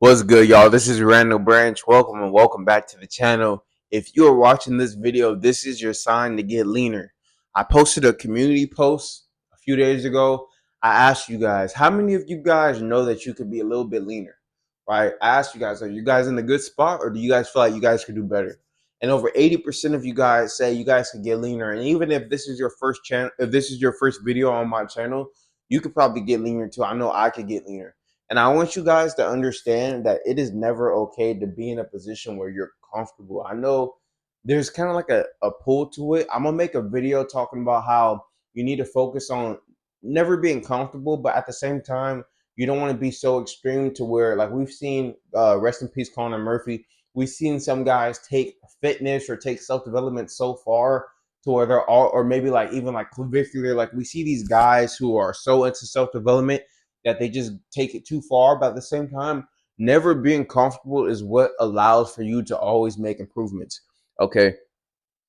What's good, y'all? This is Randall Branch. Welcome and welcome back to the channel. If you are watching this video, this is your sign to get leaner. I posted a community post a few days ago. I asked you guys, how many of you guys know that you could be a little bit leaner? Right? I asked you guys, are you guys in a good spot or do you guys feel like you guys could do better? And over 80% of you guys say you guys could get leaner. And even if this is your first channel, if this is your first video on my channel, you could probably get leaner too. I know I could get leaner. And I want you guys to understand that it is never okay to be in a position where you're comfortable. I know there's kind of like a pull to it. I'm going to make a video talking about how you need to focus on never being comfortable, but at the same time, you don't want to be so extreme to where, like we've seen, rest in peace, Conor Murphy. We've seen some guys take fitness or take self development so far to where they're all, or maybe like even like clavicular. Like we see these guys who are so into self development that they just take it too far. But at the same time, never being comfortable is what allows for you to always make improvements. Okay.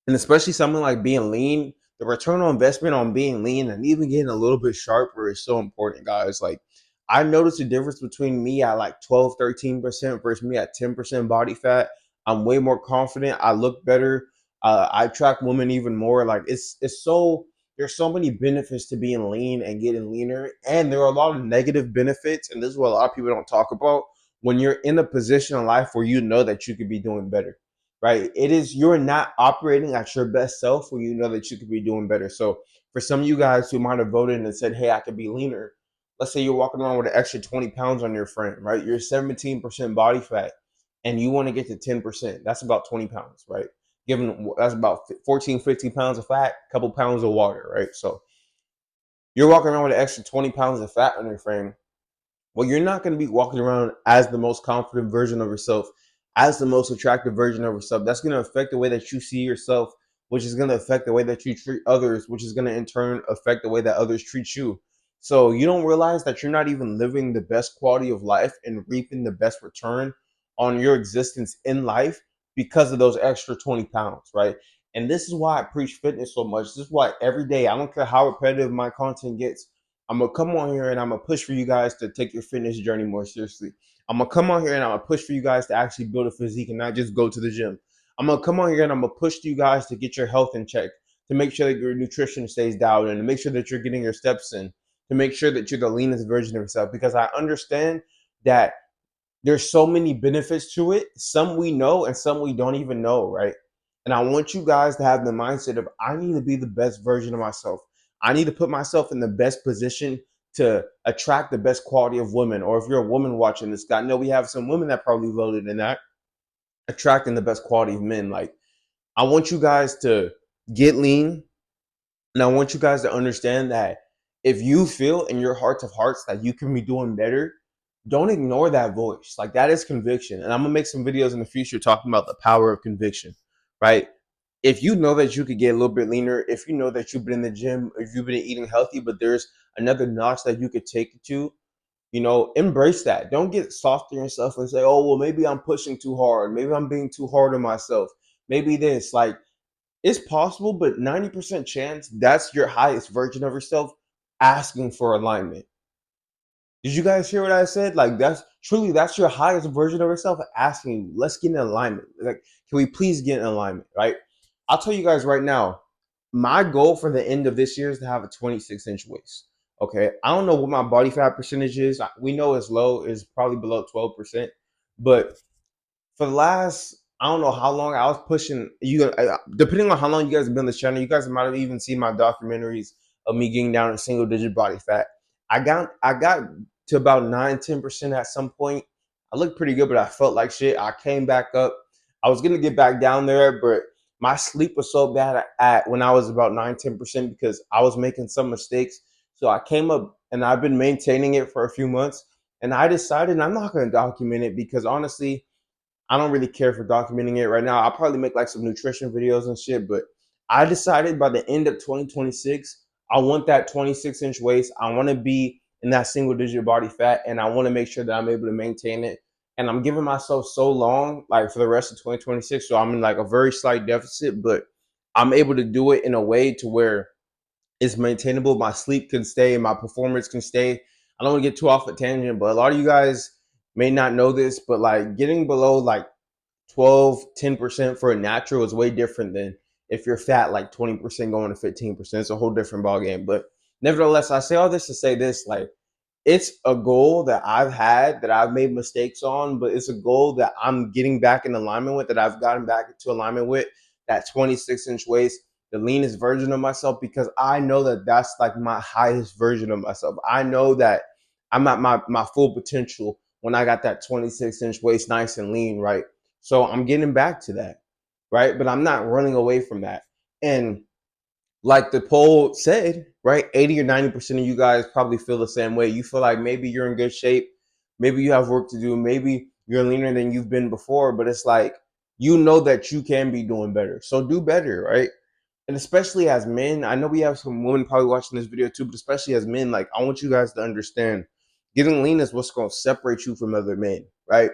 And especially something like being lean, the return on investment on being lean and even getting a little bit sharper is so important, guys. Like I noticed the difference between me at like 12, 13% versus me at 10% body fat. I'm way more confident. I look better. I attract women even more. Like it's so there's so many benefits to being lean and getting leaner. And there are a lot of negative benefits. And this is what a lot of people don't talk about when you're in a position in life where you know that you could be doing better, right? It is you're not operating at your best self when you know that you could be doing better. So for some of you guys who might have voted and said, hey, I could be leaner, let's say you're walking around with an extra 20 pounds on your frame, right? You're 17% body fat and you want to get to 10%. That's about 20 pounds, right? Given that's about 14, 15 pounds of fat, a couple pounds of water, right? So you're walking around with an extra 20 pounds of fat on your frame. Well, you're not going to be walking around as the most confident version of yourself, as the most attractive version of yourself. That's going to affect the way that you see yourself, which is going to affect the way that you treat others, which is going to in turn affect the way that others treat you. So you don't realize that you're not even living the best quality of life and reaping the best return on your existence in life because of those extra 20 pounds, right? And this is why I preach fitness so much. This is why every day, I don't care how repetitive my content gets, I'm gonna come on here and I'm gonna push for you guys to take your fitness journey more seriously. I'm gonna come on here and I'm gonna push for you guys to actually build a physique and not just go to the gym. I'm gonna come on here and I'm gonna push you guys to get your health in check, to make sure that your nutrition stays dialed in, to make sure that you're getting your steps in, to make sure that you're the leanest version of yourself. Because I understand that there's so many benefits to it. Some we know and some we don't even know, right? And I want you guys to have the mindset of I need to be the best version of myself. I need to put myself in the best position to attract the best quality of women. Or if you're a woman watching this, I know we have some women that probably voted in that, attracting the best quality of men. Like I want you guys to get lean, and I want you guys to understand that if you feel in your heart of hearts that you can be doing better, don't ignore that voice. Like that is conviction. And I'm gonna make some videos in the future talking about the power of conviction, right? If you know that you could get a little bit leaner, if you know that you've been in the gym, if you've been eating healthy, but there's another notch that you could take it to, embrace that. Don't get soft on yourself and say, oh, well, maybe I'm pushing too hard. Maybe I'm being too hard on myself. Maybe this. Like, it's possible, but 90% chance that's your highest version of yourself asking for alignment. Did you guys hear what I said? Like that's your highest version of yourself asking, let's get in alignment. Like, can we please get in alignment? Right? I'll tell you guys right now, my goal for the end of this year is to have a 26-inch waist. Okay. I don't know what my body fat percentage is. We know it's low, it's probably below 12%. But for the last, I don't know how long I was pushing you. Depending on how long you guys have been on this channel, you guys might have even seen my documentaries of me getting down to single digit body fat. I got to about 9-10% at some point. I looked pretty good, but I felt like shit. I came back up. I was gonna get back down there, but my sleep was so bad at when I was about 9-10% because I was making some mistakes. So I came up and I've been maintaining it for a few months. And I decided I'm not gonna document it because honestly, I don't really care for documenting it right now. I'll probably make like some nutrition videos and shit, but I decided by the end of 2026, I want that 26-inch waist. I want to be in that single digit body fat, and I want to make sure that I'm able to maintain it. And I'm giving myself so long, like for the rest of 2026. So I'm in like a very slight deficit, but I'm able to do it in a way to where it's maintainable. My sleep can stay, my performance can stay. I don't want to get too off a tangent, but a lot of you guys may not know this, but like getting below like 12, 10% for a natural is way different than if you're fat like 20% going to 15%. It's a whole different ballgame. But nevertheless, I say all this to say this, like, it's a goal that I've had that I've made mistakes on, but it's a goal that I'm getting back in alignment with, that I've gotten back into alignment with, that 26-inch waist, the leanest version of myself, because I know that that's like my highest version of myself. I know that I'm at my full potential when I got that 26-inch waist nice and lean, right? So I'm getting back to that, right? But I'm not running away from that. And like the poll said, right? 80 or 90% of you guys probably feel the same way. You feel like maybe you're in good shape, maybe you have work to do, maybe you're leaner than you've been before, but it's like you know that you can be doing better. So do better, right? And especially as men, I know we have some women probably watching this video too, but especially as men, like I want you guys to understand getting lean is what's going to separate you from other men, right?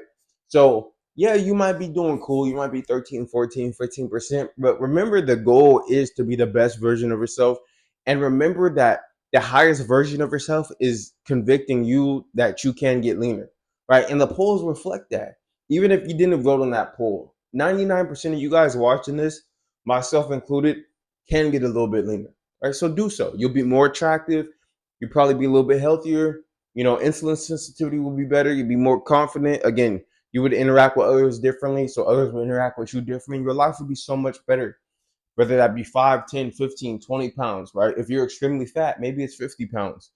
So yeah, you might be doing cool. You might be 13, 14, 15%, but remember the goal is to be the best version of yourself. And remember that the highest version of yourself is convicting you that you can get leaner, right? And the polls reflect that. Even if you didn't vote on that poll, 99% of you guys watching this, myself included, can get a little bit leaner, right? So do so. You'll be more attractive. You'll probably be a little bit healthier. You know, insulin sensitivity will be better. You'll be more confident. Again, you would interact with others differently, so others will interact with you differently. Your life would be so much better, whether that be 5, 10, 15, 20 pounds, right? If you're extremely fat, maybe it's 50 pounds.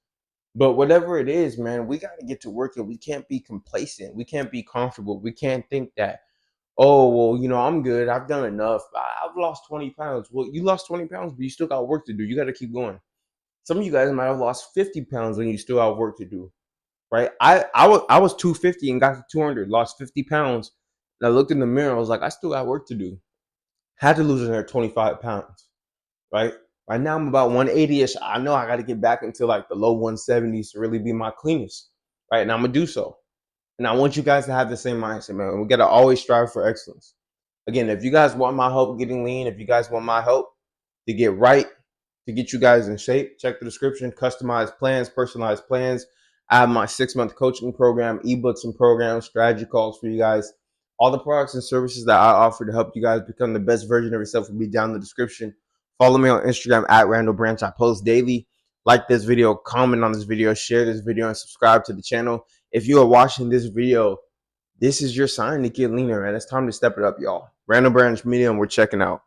But whatever it is, man, we got to get to work and we can't be complacent. We can't be comfortable. We can't think that, oh, well, you know, I'm good. I've done enough. I've lost 20 pounds. Well, you lost 20 pounds, but you still got work to do. You got to keep going. Some of you guys might have lost 50 pounds and you still have work to do, right? I was 250 and got to 200, lost 50 pounds. And I looked in the mirror. I was like, I still got work to do. Had to lose another 25 pounds, right? Right now I'm about 180ish. I know I got to get back into like the low 170s to really be my cleanest, right? And I'm gonna do so. And I want you guys to have the same mindset, man. We gotta always strive for excellence. Again, if you guys want my help getting lean, if you guys want my help to get right, to get you guys in shape, check the description. Customized plans, personalized plans. I have my 6-month coaching program, ebooks and programs, strategy calls for you guys. All the products and services that I offer to help you guys become the best version of yourself will be down in the description. Follow me on Instagram at Randall Branch. I post daily. Like this video, comment on this video, share this video, and subscribe to the channel. If you are watching this video, this is your sign to get leaner, man. It's time to step it up, y'all. Randall Branch Media, and we're checking out.